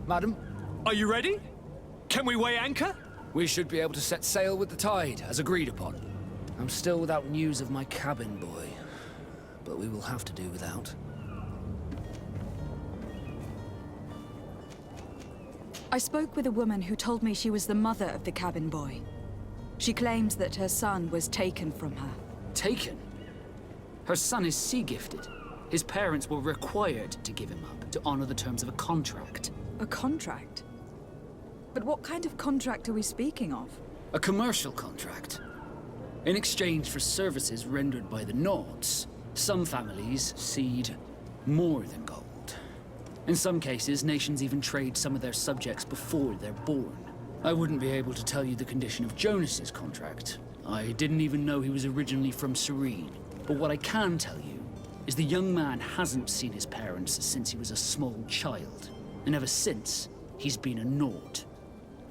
madam. Are you ready? Can we weigh anchor? We should be able to set sail with the tide, as agreed upon. I'm still without news of my cabin boy, but we will have to do without. I spoke with a woman who told me she was the mother of the cabin boy. She claims that her son was taken from her. Taken? Her son is sea-gifted. His parents were required to give him up to honor the terms of a contract. A contract? But what kind of contract are we speaking of? A commercial contract. In exchange for services rendered by the Nauts, some families cede more than gold. In some cases, nations even trade some of their subjects before they're born. I wouldn't be able to tell you the condition of Jonas's contract. I didn't even know he was originally from Serene. But what I can tell you is the young man hasn't seen his parents since he was a small child. And ever since, he's been a Naut.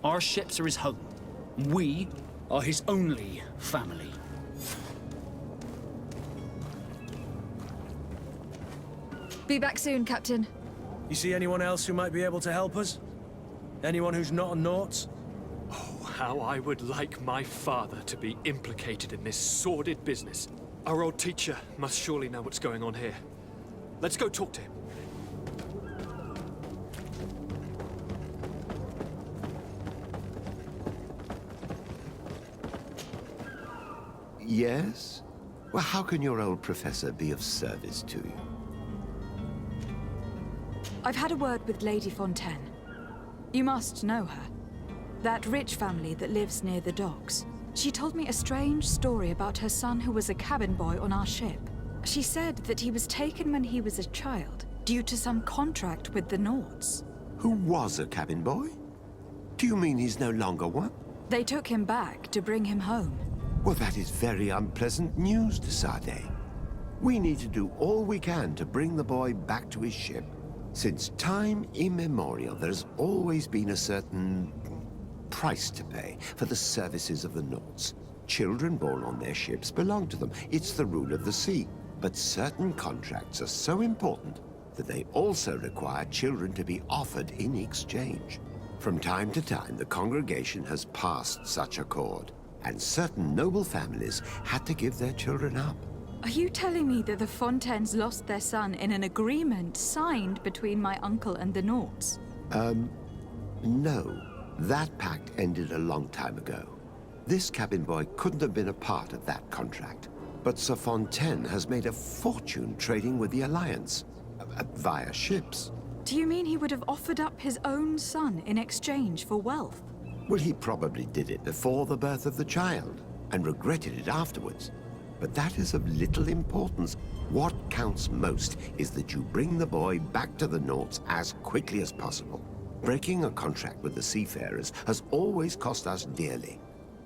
Our ships are his home. We are his only family. Be back soon, Captain. You see anyone else who might be able to help us? Anyone who's not a Nauts? Oh, how I would like my father to be implicated in this sordid business. Our old teacher must surely know what's going on here. Let's go talk to him. Yes? Well, how can your old professor be of service to you? I've had a word with Lady Fontaine. You must know her. That rich family that lives near the docks. She told me a strange story about her son who was a cabin boy on our ship. She said that he was taken when he was a child, due to some contract with the Nauts. Who was a cabin boy? Do you mean he's no longer one? They took him back to bring him home. Well, that is very unpleasant news to Sade. We need to do all we can to bring the boy back to his ship. Since time immemorial, there's always been a certain price to pay for the services of the Nauts. Children born on their ships belong to them. It's the rule of the sea. But certain contracts are so important that they also require children to be offered in exchange. From time to time, the congregation has passed such accord, and certain noble families had to give their children up. Are you telling me that the Fontaines lost their son in an agreement signed between my uncle and the Nauts? No. That pact ended a long time ago. This cabin boy couldn't have been a part of that contract. But Sir Fontaine has made a fortune trading with the Alliance, via ships. Do you mean he would have offered up his own son in exchange for wealth? Well, he probably did it before the birth of the child, and regretted it afterwards. But that is of little importance. What counts most is that you bring the boy back to the Nauts as quickly as possible. Breaking a contract with the seafarers has always cost us dearly.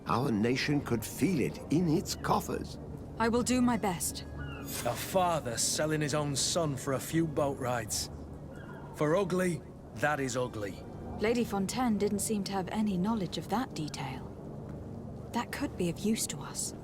Our nation could feel it in its coffers. I will do my best. A father selling his own son for a few boat rides. For ugly, that is ugly. Lady Fontaine didn't seem to have any knowledge of that detail. That could be of use to us.